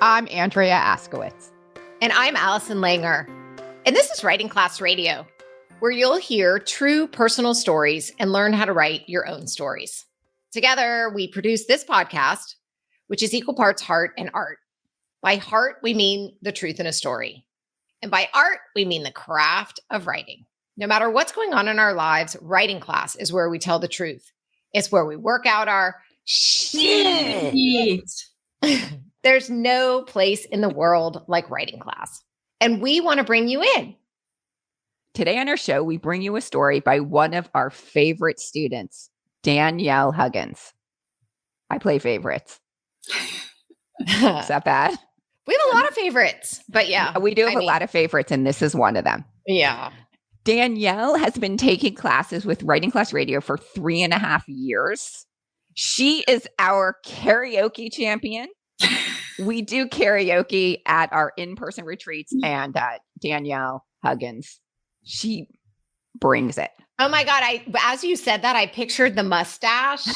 I'm Andrea Askowitz. And I'm Allison Langer. And this is Writing Class Radio, where you'll hear true personal stories and learn how to write your own stories. Together, we produce this podcast, which is equal parts heart and art. By heart, we mean the truth in a story. And by art, we mean the craft of writing. No matter what's going on in our lives, writing class is where we tell the truth. It's where we work out our shit. There's no place in the world like writing class. And we want to bring you in. Today on our show, we bring you a story by one of our favorite students, Danielle Huggins. I play favorites. Is that bad? We have a lot of favorites, but yeah. We do have a lot of favorites, and this is one of them. Yeah. Danielle has been taking classes with Writing Class Radio for 3.5 years. She is our karaoke champion. We do karaoke at our in-person retreats, and Danielle Huggins, she brings it. Oh my God. As you said that, I pictured the mustache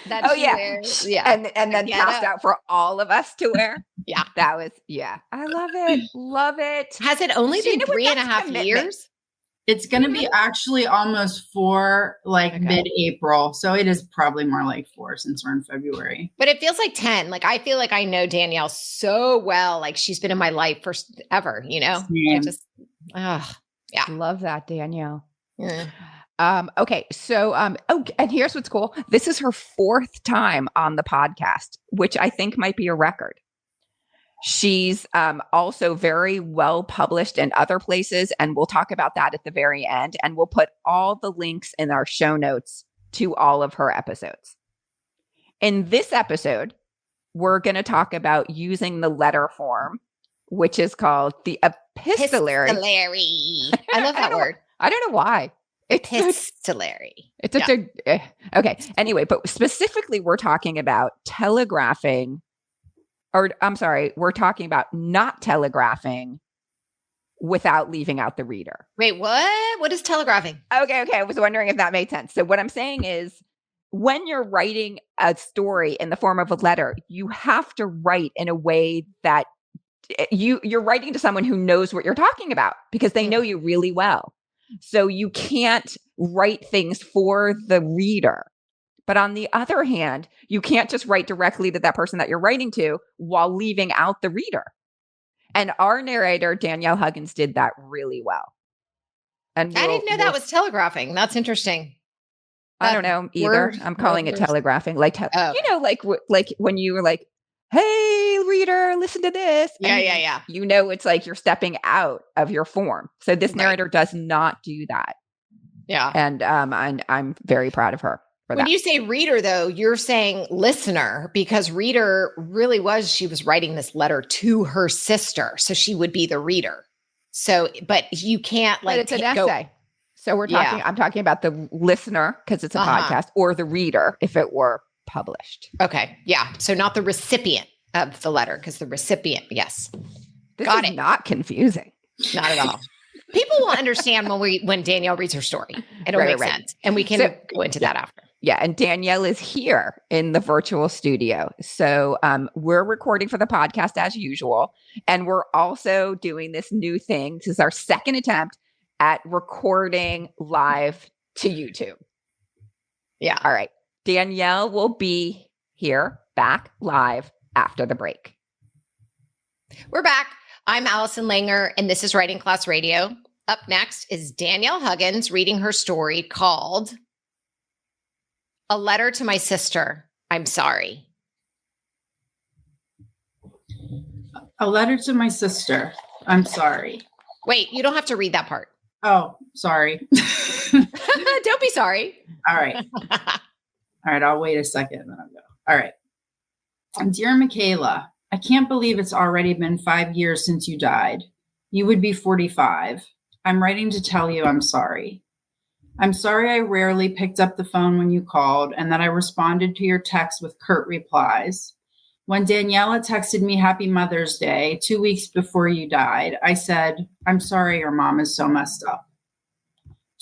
that she wears. Yeah. And then passed out for all of us to wear. Yeah. That was, I love it. Love it. Has it only been 3.5 years? It's going to be actually almost 4, mid-April. So it is probably more like 4 since we're in February. But it feels like 10. Like, I feel like I know Danielle so well. Like, she's been in my life forever, you know? Love that, Danielle. Yeah. Okay. So, and here's what's cool. This is her 4th time on the podcast, which I think might be a record. She's also very well published in other places, and we'll talk about that at the very end. And we'll put all the links in our show notes to all of her episodes. In this episode, we're going to talk about using the letter form, which is called the epistolary. I love that word. I don't know why. Epistolary. Okay. Anyway, but specifically, we're talking about telegraphing. We're talking about not telegraphing without leaving out the reader. Wait, what? What is telegraphing? Okay. I was wondering if that made sense. So what I'm saying is, when you're writing a story in the form of a letter, you have to write in a way that you're writing to someone who knows what you're talking about, because they know you really well. So you can't write things for the reader. But on the other hand, you can't just write directly to that person that you're writing to while leaving out the reader. And our narrator, Danielle Huggins, did that really well. And I didn't know that was telegraphing. That's interesting. I don't know either. I'm calling it telegraphing. Like when you were like, hey, reader, listen to this. Yeah. You know, it's like you're stepping out of your form. So this narrator does not do that. Yeah. And I'm very proud of her. When you say reader, though, you're saying listener, because reader really she was writing this letter to her sister. So she would be the reader. So, but you can't but it's an essay. So I'm talking about the listener, because it's a podcast, or the reader if it were published. Okay. Yeah. So not the recipient of the letter, because the recipient, yes. This is not confusing. Not at all. People will understand when Danielle reads her story. It'll make sense. And we can go into that after. Yeah. And Danielle is here in the virtual studio. So we're recording for the podcast as usual. And we're also doing this new thing. This is our second attempt at recording live to YouTube. Yeah. All right. Danielle will be here back live after the break. We're back. I'm Allison Langer, and this is Writing Class Radio. Up next is Danielle Huggins reading her story called A Letter to My Sister, I'm Sorry. A letter to my sister, I'm sorry. Wait, you don't have to read that part. Oh, sorry. Don't be sorry. All right. All right, I'll wait a second and then I'll go. All right. Dear Michaela, I can't believe it's already been 5 years since you died. You would be 45. I'm writing to tell you I'm sorry. I'm sorry I rarely picked up the phone when you called and that I responded to your text with curt replies. When Daniela texted me Happy Mother's Day 2 weeks before you died, I said, I'm sorry your mom is so messed up.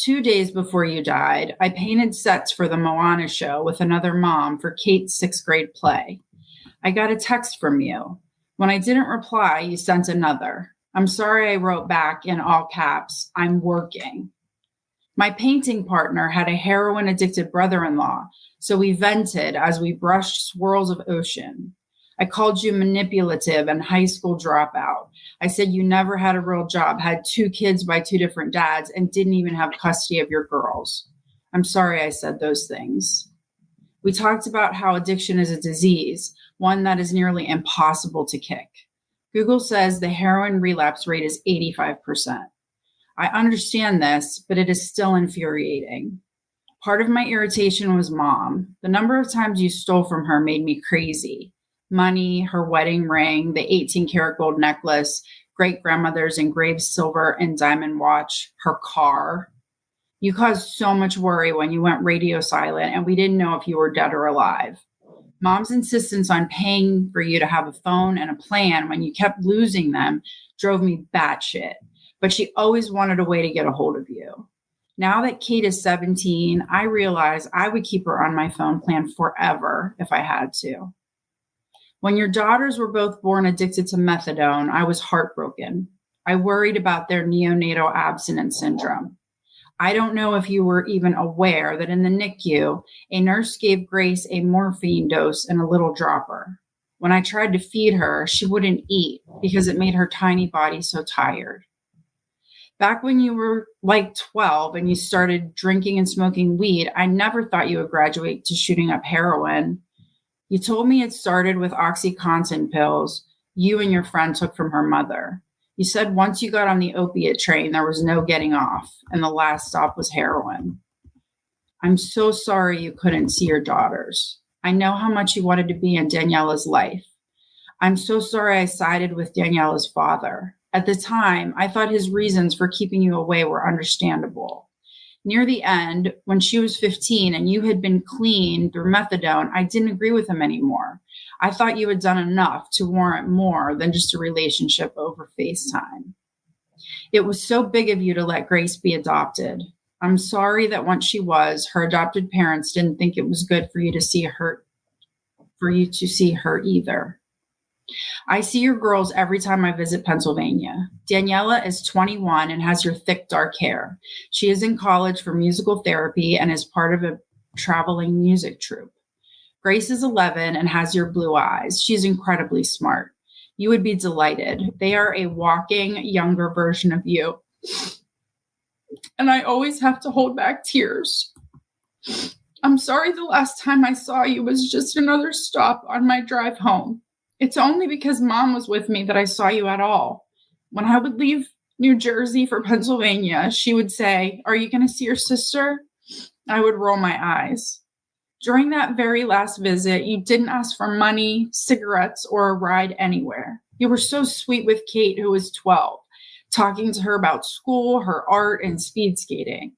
2 days before you died, I painted sets for the Moana show with another mom for Kate's 6th grade play. I got a text from you. When I didn't reply, you sent another. I'm sorry I wrote back in all caps, I'm working. My painting partner had a heroin-addicted brother-in-law, so we vented as we brushed swirls of ocean. I called you manipulative and high school dropout. I said you never had a real job, had 2 kids by 2 different dads, and didn't even have custody of your girls. I'm sorry I said those things. We talked about how addiction is a disease, one that is nearly impossible to kick. Google says the heroin relapse rate is 85%. I understand this, but it is still infuriating. Part of my irritation was Mom. The number of times you stole from her made me crazy. Money, her wedding ring, the 18-karat gold necklace, great-grandmother's engraved silver and diamond watch, her car. You caused so much worry when you went radio silent and we didn't know if you were dead or alive. Mom's insistence on paying for you to have a phone and a plan when you kept losing them drove me batshit, but she always wanted a way to get a hold of you. Now that Kate is 17, I realize I would keep her on my phone plan forever if I had to. When your daughters were both born addicted to methadone, I was heartbroken. I worried about their neonatal abstinence syndrome. I don't know if you were even aware that in the NICU, a nurse gave Grace a morphine dose in a little dropper. When I tried to feed her, she wouldn't eat because it made her tiny body so tired. Back when you were like 12 and you started drinking and smoking weed, I never thought you would graduate to shooting up heroin. You told me it started with OxyContin pills you and your friend took from her mother. You said once you got on the opiate train, there was no getting off, and the last stop was heroin. I'm so sorry you couldn't see your daughters. I know how much you wanted to be in Daniela's life. I'm so sorry I sided with Daniela's father. At the time, I thought his reasons for keeping you away were understandable. Near the end, when she was 15 and you had been clean through methadone, I didn't agree with him anymore. I thought you had done enough to warrant more than just a relationship over FaceTime. It was so big of you to let Grace be adopted. I'm sorry that once she was, her adopted parents didn't think it was good for you to see her either. I see your girls every time I visit Pennsylvania. Daniela is 21 and has your thick, dark hair. She is in college for musical therapy and is part of a traveling music troupe. Grace is 11 and has your blue eyes. She's incredibly smart. You would be delighted. They are a walking, younger version of you. And I always have to hold back tears. I'm sorry the last time I saw you was just another stop on my drive home. It's only because Mom was with me that I saw you at all. When I would leave New Jersey for Pennsylvania, she would say, "Are you going to see your sister?" I would roll my eyes. During that very last visit, you didn't ask for money, cigarettes, or a ride anywhere. You were so sweet with Kate, who was 12, talking to her about school, her art, and speed skating.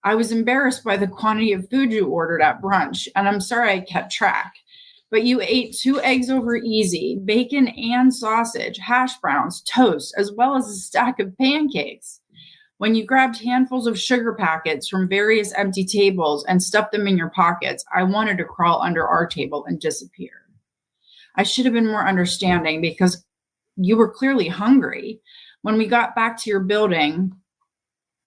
I was embarrassed by the quantity of food you ordered at brunch, and I'm sorry I kept track. But you ate 2 eggs over easy, bacon and sausage, hash browns, toast, as well as a stack of pancakes. When you grabbed handfuls of sugar packets from various empty tables and stuffed them in your pockets, I wanted to crawl under our table and disappear. I should have been more understanding because you were clearly hungry. When we got back to your building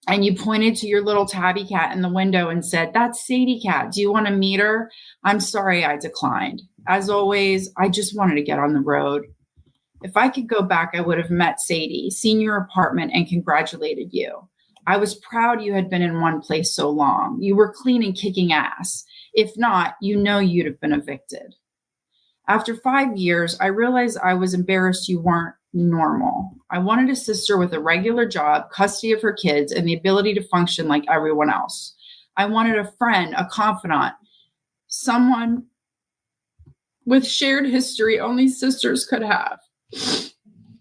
and you pointed to your little tabby cat in the window and said, "That's Sadie Cat. Do you want to meet her?" I'm sorry I declined. As always, I just wanted to get on the road. If I could go back, I would have met Sadie, seen your apartment, and congratulated you. I was proud you had been in one place so long. You were clean and kicking ass. If not, you'd have been evicted. After 5 years, I realized I was embarrassed you weren't normal. I wanted a sister with a regular job, custody of her kids, and the ability to function like everyone else. I wanted a friend, a confidant, someone with shared history only sisters could have.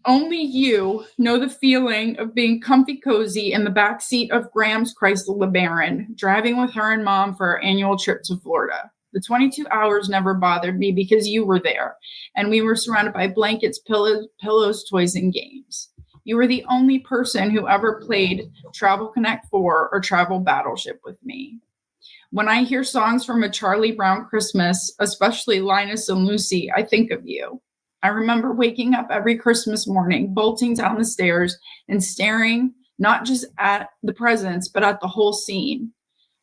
Only you know the feeling of being comfy cozy in the backseat of Graham's Chrysler LeBaron, driving with her and Mom for our annual trip to Florida. The 22 hours never bothered me because you were there, and we were surrounded by blankets, pillows, toys, and games. You were the only person who ever played Travel Connect 4 or Travel Battleship with me. When I hear songs from A Charlie Brown Christmas, especially Linus and Lucy, I think of you. I remember waking up every Christmas morning, bolting down the stairs and staring not just at the presents, but at the whole scene.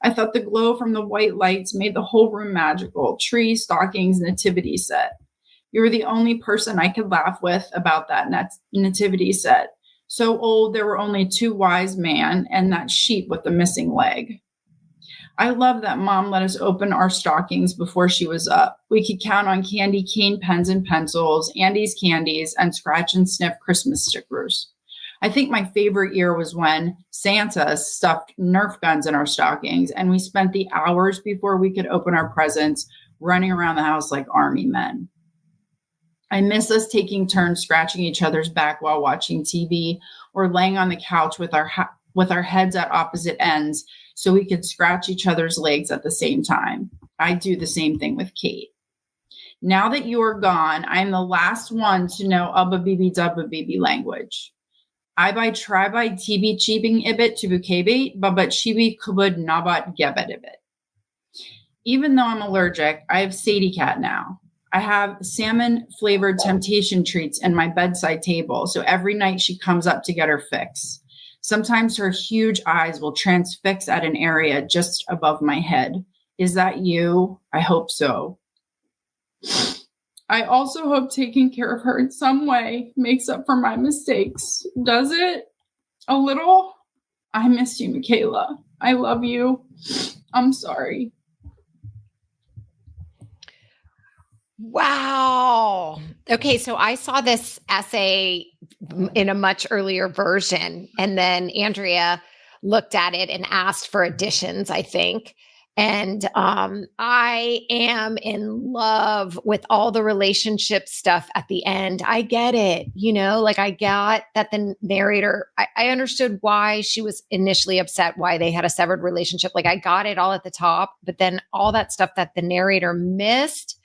I thought the glow from the white lights made the whole room magical. Tree, stockings, nativity set. You were the only person I could laugh with about that nativity set. So old, there were only 2 wise men and that sheep with the missing leg. I love that Mom let us open our stockings before she was up. We could count on candy cane pens and pencils, Andy's candies, and scratch and sniff Christmas stickers. I think my favorite year was when Santa stuffed Nerf guns in our stockings, and we spent the hours before we could open our presents running around the house like army men. I miss us taking turns scratching each other's back while watching TV or laying on the couch with our heads at opposite ends so we could scratch each other's legs at the same time. I do the same thing with Kate. Now that you are gone, I am the last one to know Ubba Bibi Dubba Bibi language. I by try by TB cheeping ibit to bukabit, babat chibi kubud nabat gebet ibit. Even though I'm allergic, I have Sadie Cat now. I have salmon flavored temptation treats in my bedside table, so every night she comes up to get her fix. Sometimes her huge eyes will transfix at an area just above my head. Is that you? I hope so. I also hope taking care of her in some way makes up for my mistakes. Does it? A little? I miss you, Michaela. I love you. I'm sorry. Wow. Okay, so I saw this essay in a much earlier version, and then Andrea looked at it and asked for additions, I think. And I am in love with all the relationship stuff at the end. I get it. Like I got that the narrator, I understood why she was initially upset, why they had a severed relationship. Like I got it all at the top, but then all that stuff that the narrator missed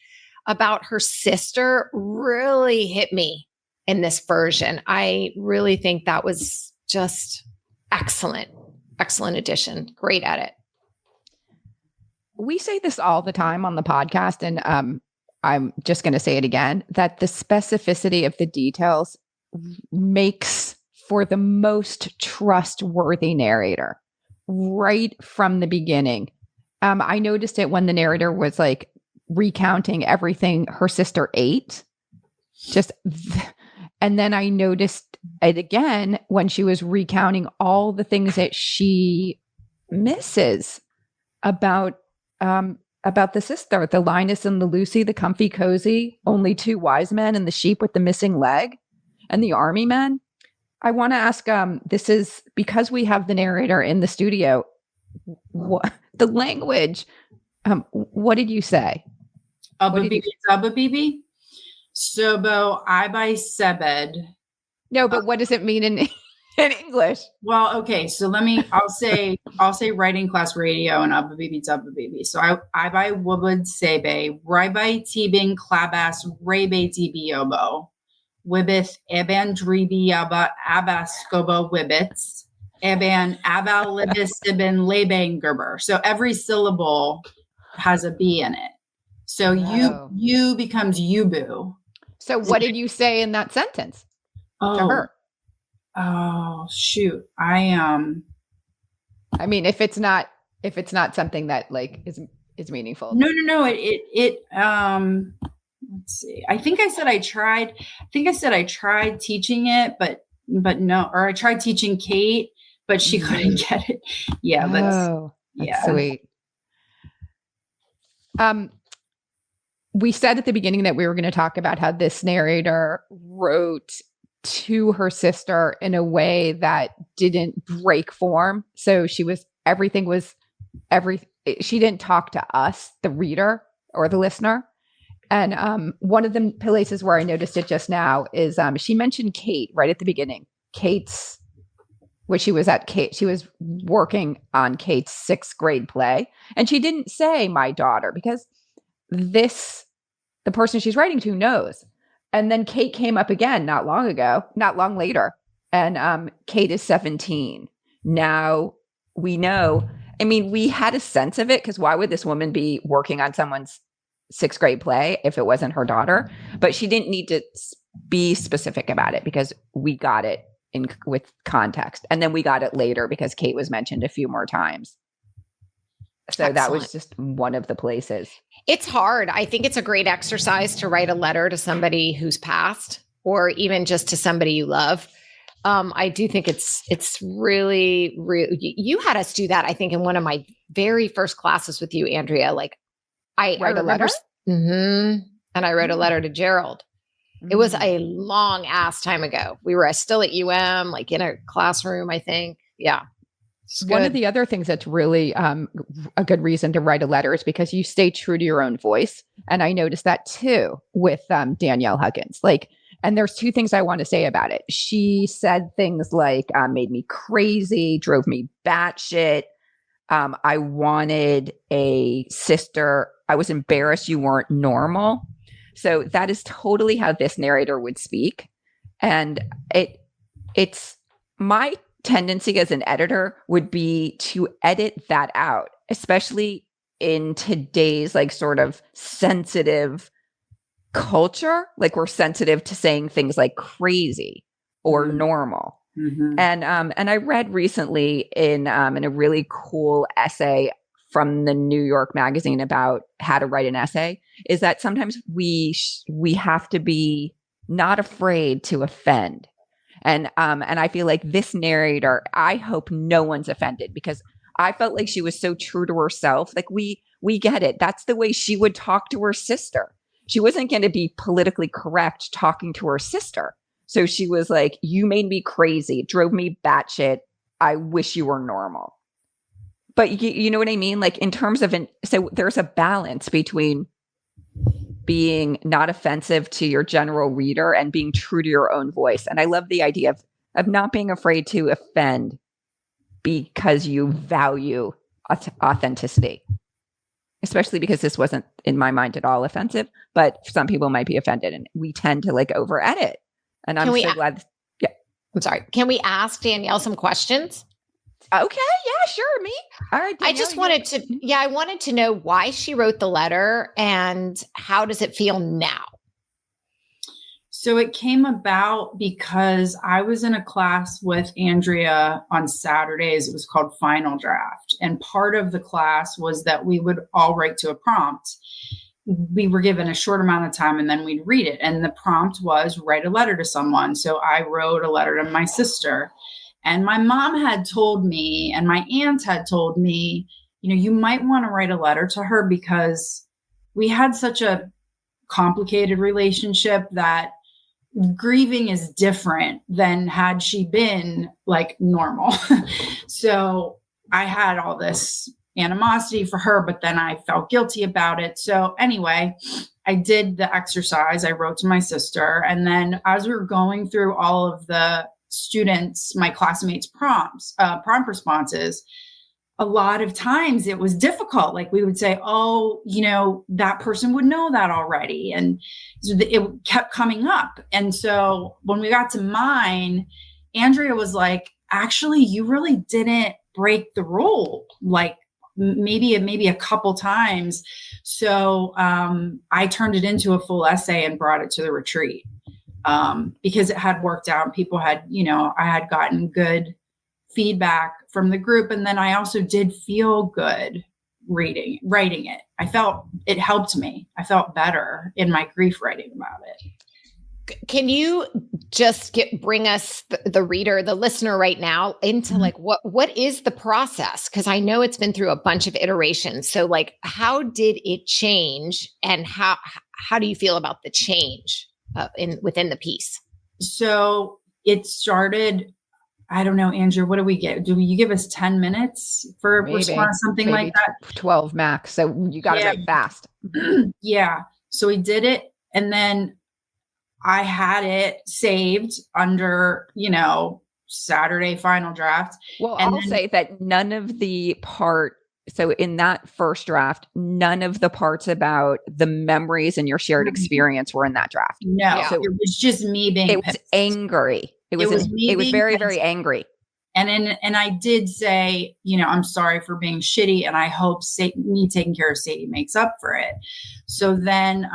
about her sister really hit me in this version. I really think that was just excellent addition. Great edit. We say this all the time on the podcast, and I'm just going to say it again, that the specificity of the details makes for the most trustworthy narrator right from the beginning. I noticed it when the narrator was like recounting everything her sister ate. And then I noticed it again when she was recounting all the things that she misses about the sister, the Linus and the Lucy, the comfy cozy, only 2 wise men, and the sheep with the missing leg, and the army men. I want to ask, this is because we have the narrator in the studio, the language, what did you say? Ubba Bibi, Sobo, Ibai Sebed. No, but what does it mean in English? Well, okay, so I'll say writing class radio and Ubba Bibi Dubba Bibi. So Ibai Wubud Sebe, Ribai Tibing Klabas Rebe Dibiobo, Wibith Eban Dribi Yaba Abaskobo Wibits, Eban Abalibis Ibn Lebang Gerber. So every syllable has a B in it. So you becomes Yubu. So what did you say in that sentence to her? Oh shoot. I mean, if it's not something that like is meaningful. No. It let's see. I think I said I tried teaching it, but no, or I tried teaching Kate, but she couldn't get it. Yeah, that's sweet. We said at the beginning that we were going to talk about how this narrator wrote to her sister in a way that didn't break form. So she didn't talk to us, the reader or the listener. And one of the places where I noticed it just now is she mentioned Kate right at the beginning. She was working on Kate's 6th grade play. And she didn't say my daughter because the person she's writing to knows. And then Kate came up again not long later. And Kate is 17. Now we know, I mean, we had a sense of it because why would this woman be working on someone's sixth grade play if it wasn't her daughter, but she didn't need to be specific about it because we got it in with context. And then we got it later because Kate was mentioned a few more times. So Excellent. that was just one of the places. It's hard. I think it's a great exercise to write a letter to somebody who's passed or even just to somebody you love. I do think it's really, you had us do that, I think, in one of my very first classes with you, Andrea. Like I Write a letter? And I wrote a letter to Gerald. It was a long ass time ago. We were still at UM, like in a classroom, I think. Yeah. One of the other things that's really a good reason to write a letter is because you stay true to your own voice. And I noticed that too with Danielle Huggins. Like, and there's two things I want to say about it. She said things like, made me crazy, drove me batshit. I wanted a sister. I was embarrassed you weren't normal. So that is totally how this narrator would speak. And it's my tendency as an editor would be to edit that out, especially in today's like sort of sensitive culture. Like we're sensitive to saying things like crazy or normal. Mm-hmm. And I read recently in a really cool essay from the New York Magazine about how to write an essay is that sometimes we have to be not afraid to offend. And I feel like this narrator, I hope no one's offended because I felt like she was so true to herself. Like we get it. That's the way she would talk to her sister. She wasn't going to be politically correct talking to her sister. So she was like, you made me crazy. It drove me batshit. I wish you were normal. But you know what I mean? Like in terms of, so there's a balance between being not offensive to your general reader and being true to your own voice. And I love the idea of not being afraid to offend because you value authenticity, especially because this wasn't in my mind at all offensive, but some people might be offended and we tend to like over edit. And I'm so glad. Yeah. I'm sorry. Can we ask Danielle some questions? Okay. Yeah, sure. Me. All right. Danielle, I just wanted to, I wanted to know why she wrote the letter and how does it feel now? So it came about because I was in a class with Andrea on Saturdays. It was called Final Draft. And part of the class was that we would all write to a prompt. We were given a short amount of time and then we'd read it. And the prompt was write a letter to someone. So I wrote a letter to my sister. And my mom had told me, and my aunt had told me, you might want to write a letter to her because we had such a complicated relationship that grieving is different than had she been like normal. So I had all this animosity for her, but then I felt guilty about it. So anyway, I did the exercise. I wrote to my sister. And then as we were going through all of the students, my classmates' prompt responses, a lot of times it was difficult. Like we would say, oh, that person would know that already. And so it kept coming up. And so when we got to mine, Andrea was like, actually, you really didn't break the rule. Like maybe a couple times. So I turned it into a full essay and brought it to the retreat. Because it had worked out. People had, I had gotten good feedback from the group. And then I also did feel good writing it. I felt it helped me. I felt better in my grief writing about it. Can you just bring us the reader, the listener right now into like, what is the process? Cause I know it's been through a bunch of iterations. So like, how did it change and how do you feel about the change? Within the piece? So it started, I don't know, Andrew, what do we get? Do you give us 10 minutes for response, something like that? 12 max. So you got to write fast. Yeah. So we did it. And then I had it saved under, Saturday Final Draft. Well, I'll say that none of the so in that first draft, none of the parts about the memories and your shared experience were in that draft. No, so it was just me being pissed. Was angry. It was very, very angry. And I did say, I'm sorry for being shitty, and I hope me taking care of Sadie makes up for it. So then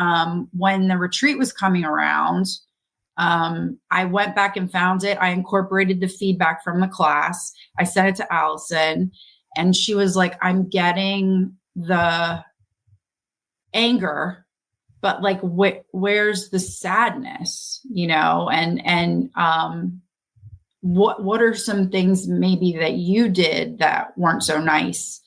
when the retreat was coming around, I went back and found it. I incorporated the feedback from the class. I sent it to Allison, and she was like, I'm getting the anger, but like, where's the sadness, and what are some things maybe that you did that weren't so nice?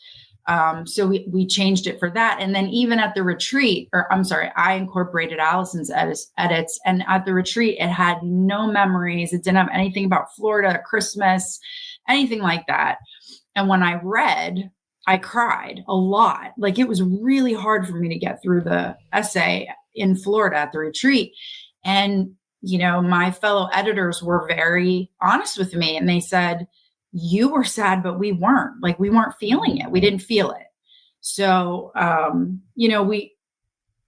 So we changed it for that. And then even at the retreat, I incorporated Allison's edits. And at the retreat, it had no memories. It didn't have anything about Florida, Christmas, anything like that. And when I read, I cried a lot. Like, it was really hard for me to get through the essay in Florida at the retreat. And my fellow editors were very honest with me, and they said, you were sad, but we weren't feeling it. We didn't feel it. So,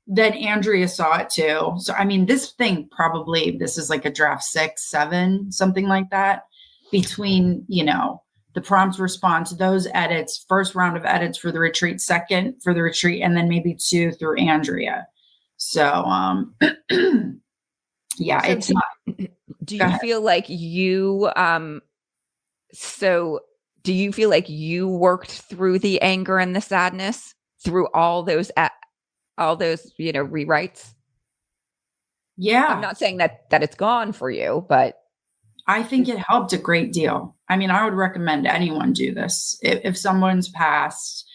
then Andrea saw it too. So, I mean, this is like a draft 6, 7, something like that, between, the prompt response, those edits, first round of edits for the retreat, second for the retreat, and then maybe 2 through Andrea. So, yeah, it's not. Do you feel like you, do you feel like you worked through the anger and the sadness through all those, rewrites? Yeah. I'm not saying that it's gone for you, but I think it helped a great deal. I mean, I would recommend anyone do this. If someone's passed,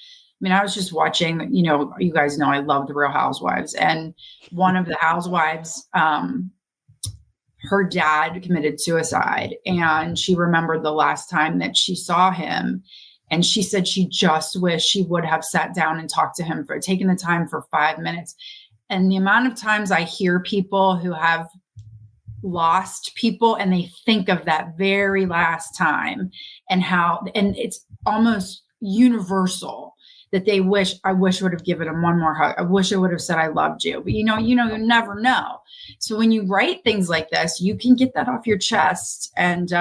I was just watching, you guys know I love the Real Housewives, and one of the housewives, her dad committed suicide, and she remembered the last time that she saw him. And she said she just wished she would have sat down and talked to him, for taking the time for 5 minutes. And the amount of times I hear people who have lost people and they think of that very last time, and it's almost universal that they I wish I would have given him one more hug. I wish I would have said I loved you. But you never know. So when you write things like this, you can get that off your chest. And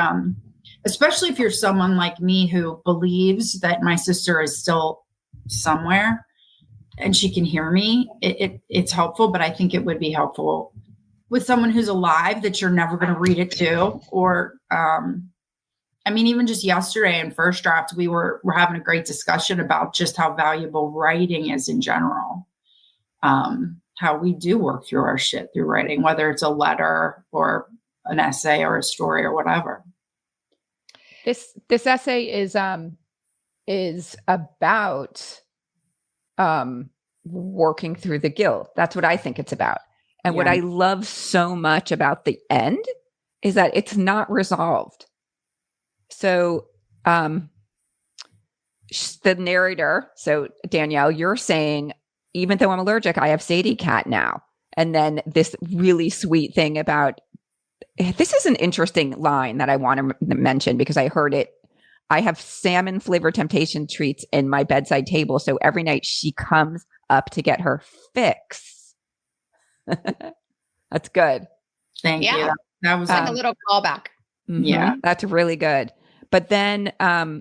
especially if you're someone like me who believes that my sister is still somewhere and she can hear me, it's helpful. But I think it would be helpful with someone who's alive that you're never going to read it to. Or even just yesterday in first draft, we're having a great discussion about just how valuable writing is in general. How we do work through our shit through writing, whether it's a letter or an essay or a story or whatever. This essay is about working through the guilt. That's what I think it's about. And what I love so much about the end is that it's not resolved. So the narrator, so Danielle, you're saying, even though I'm allergic, I have Sadie cat now. And then this really sweet thing about, this is an interesting line that I want to mention because I heard it. I have salmon flavored temptation treats in my bedside table. So every night she comes up to get her fix. That's good. Thank you. That was like a little callback. Mm-hmm. Yeah, that's really good. But then I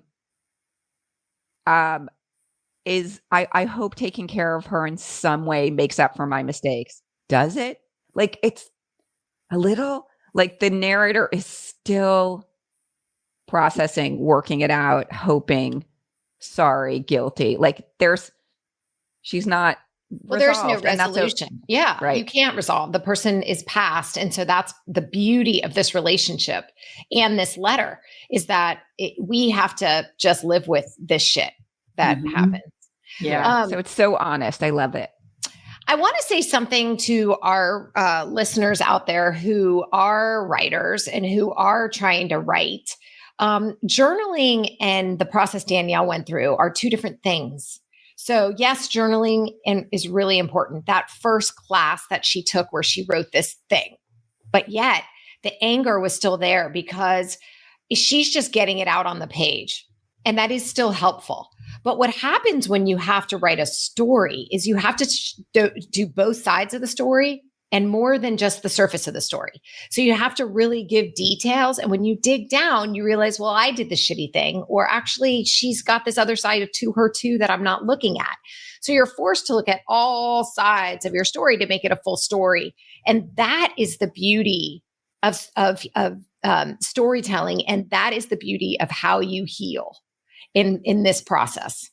hope taking care of her in some way makes up for my mistakes. Does it? Like, it's a little like the narrator is still processing, working it out, hoping, sorry, guilty. Like she's not. Well, there's no resolution. Right. You can't resolve. The person is past. And so that's the beauty of this relationship and this letter, is that we have to just live with this shit that happens. Yeah. So it's so honest. I love it. I want to say something to our listeners out there who are writers and who are trying to write. Journaling and the process Danielle went through are two different things. So yes, journaling is really important. That first class that she took where she wrote this thing, but yet the anger was still there because she's just getting it out on the page. And that is still helpful. But what happens when you have to write a story is you have to do both sides of the story and more than just the surface of the story. So you have to really give details. And when you dig down, you realize, well, I did the shitty thing, or actually she's got this other side to her too that I'm not looking at. So you're forced to look at all sides of your story to make it a full story. And that is the beauty of storytelling. And that is the beauty of how you heal in this process.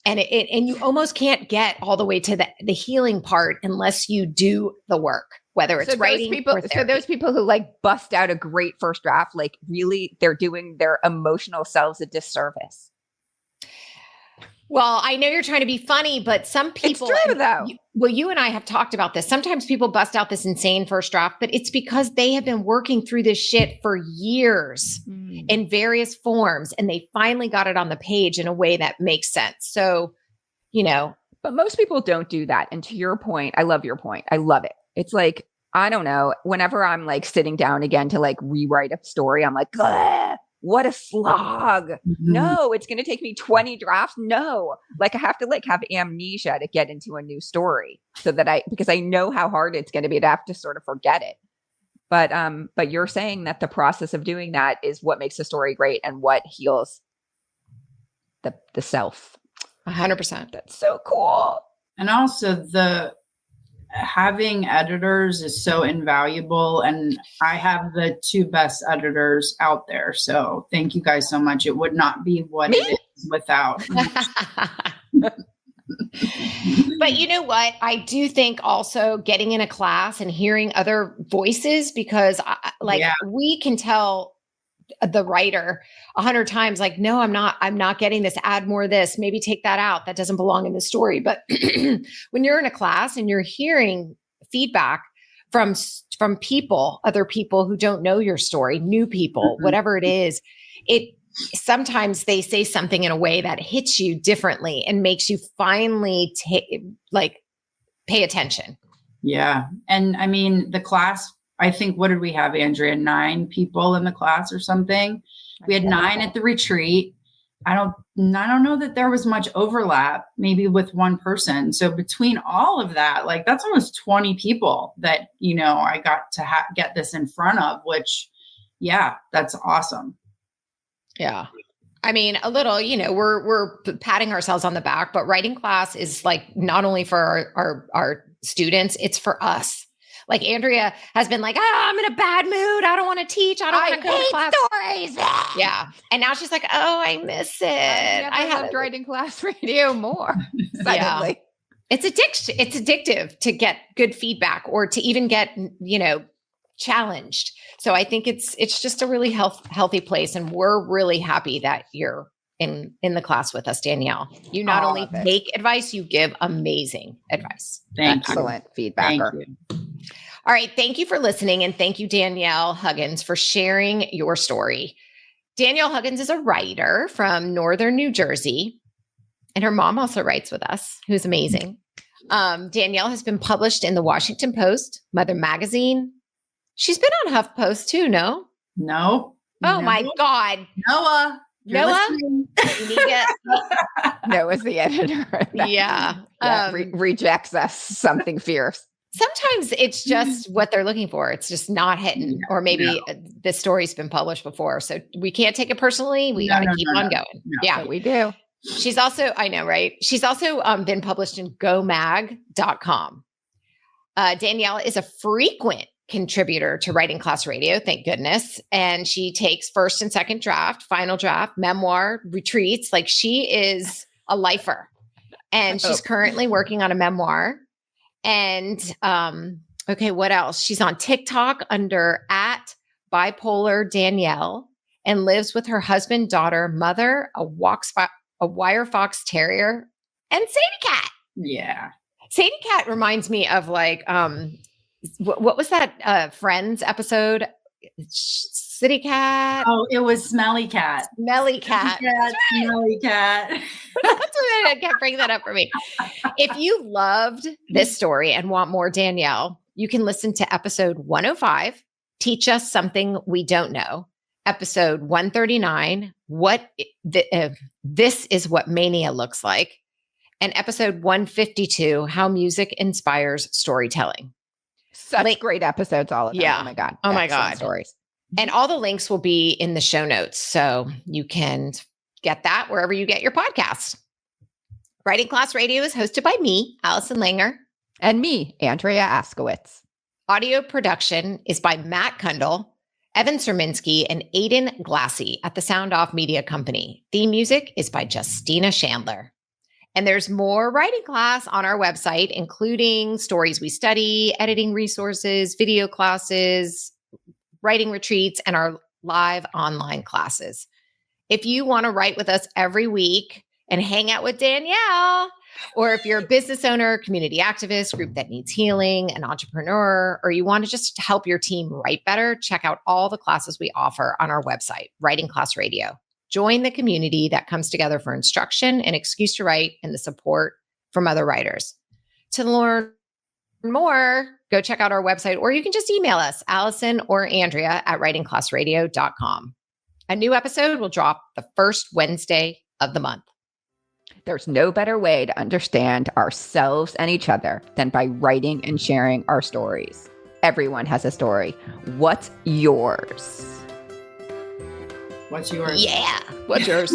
And and you almost can't get all the way to the healing part unless you do the work, whether it's writing or therapy. So those people who like bust out a great first draft, like really, they're doing their emotional selves a disservice. Well, I know you're trying to be funny, but some people, it's true though. You and I have talked about this. Sometimes people bust out this insane first draft, but it's because they have been working through this shit for years in various forms, and they finally got it on the page in a way that makes sense. So, but most people don't do that. And to your point, I love your point. I love it. It's like, I don't know, whenever I'm like sitting down again to like rewrite a story, I'm like, what a slog. No, it's going to take me 20 drafts. No, like I have to like have amnesia to get into a new story so that because I know how hard it's going to be to have to sort of forget it. But you're saying that the process of doing that is what makes the story great and what heals the self. 100%. That's so cool. And also having editors is so invaluable, and I have the two best editors out there. So thank you guys so much. It would not be what it is without. But you know what? I do think also getting in a class and hearing other voices, because we can tell the writer 100 times, like, no, I'm not getting this, add more of this, maybe take that out. That doesn't belong in the story. But when you're in a class and you're hearing feedback from people, other people who don't know your story, new people, whatever it is, sometimes they say something in a way that hits you differently and makes you finally pay attention. Yeah. And I mean, the class, I think, what did we have, Andrea? 9 people in the class or something. We had 9 at the retreat. I don't know that there was much overlap, maybe with one person. So between all of that, like that's almost 20 people that, I got to get this in front of, which, yeah, that's awesome. Yeah. I mean, a little, we're patting ourselves on the back, but writing class is like not only for our students, it's for us. Like Andrea has been like, I'm in a bad mood. I don't want to teach. I don't want to go to class. Stories. Yeah. And now she's like, oh, I miss it. I loved writing class radio more. Suddenly. Yeah. It's addictive to get good feedback or to even get, challenged. So I think it's just a really healthy place. And we're really happy that you're in the class with us, Danielle. You not only make advice, you give amazing advice. Excellent feedback. Thank you. All right. Thank you for listening. And thank you, Danielle Huggins, for sharing your story. Danielle Huggins is a writer from Northern New Jersey. And her mom also writes with us, who's amazing. Danielle has been published in the Washington Post, Mother Magazine. She's been on HuffPost too, no? No. Oh my God. Noah. You need it. Noah's the editor. Yeah. Rejects us something fierce. Sometimes it's just what they're looking for. It's just not hitting, or maybe the story's been published before. So we can't take it personally. We got to keep on going. No. Yeah, we do. She's also, I know, right? She's also been published in gomag.com. Danielle is a frequent contributor to Writing Class Radio, thank goodness. And she takes first and second draft, final draft, memoir, retreats. Like she is a lifer. And she's currently working on a memoir. And okay, what else? She's on TikTok under @bipolar Danielle and lives with her husband, daughter, mother, a wire fox terrier, and Sadie Cat. Yeah. Sadie Cat reminds me of like, what was that Friends episode? City Cat. Oh, it was Smelly Cat. Smelly Cat. Yeah, Smelly Cat. That's what I kept bringing that up for me. If you loved this story and want more Danielle, you can listen to episode 105, Teach Us Something We Don't Know. Episode 139, This is What Mania Looks Like. And episode 152, How Music Inspires Storytelling. Such great episodes, all of them. Yeah. Oh my God. Oh my Excellent God. stories. And all the links will be in the show notes. So you can get that wherever you get your podcasts. Writing Class Radio is hosted by me, Allison Langer. And me, Andrea Askowitz. Audio production is by Matt Kundle, Evan Serminski, and Aiden Glassy at the Sound Off Media Company. Theme music is by Justina Chandler. And there's more writing class on our website, including stories we study, editing resources, video classes, writing retreats, and our live online classes. If you want to write with us every week and hang out with Danielle, or if you're a business owner, community activist, group that needs healing, an entrepreneur, or you want to just help your team write better, check out all the classes we offer on our website, Writing Class Radio. Join the community that comes together for instruction, an excuse to write, and the support from other writers. To learn more, go check out our website, or you can just email us, Allison or Andrea at writingclassradio.com. A new episode will drop the first Wednesday of the month. There's no better way to understand ourselves and each other than by writing and sharing our stories. Everyone has a story. What's yours? What's yours? Yeah. What's yours?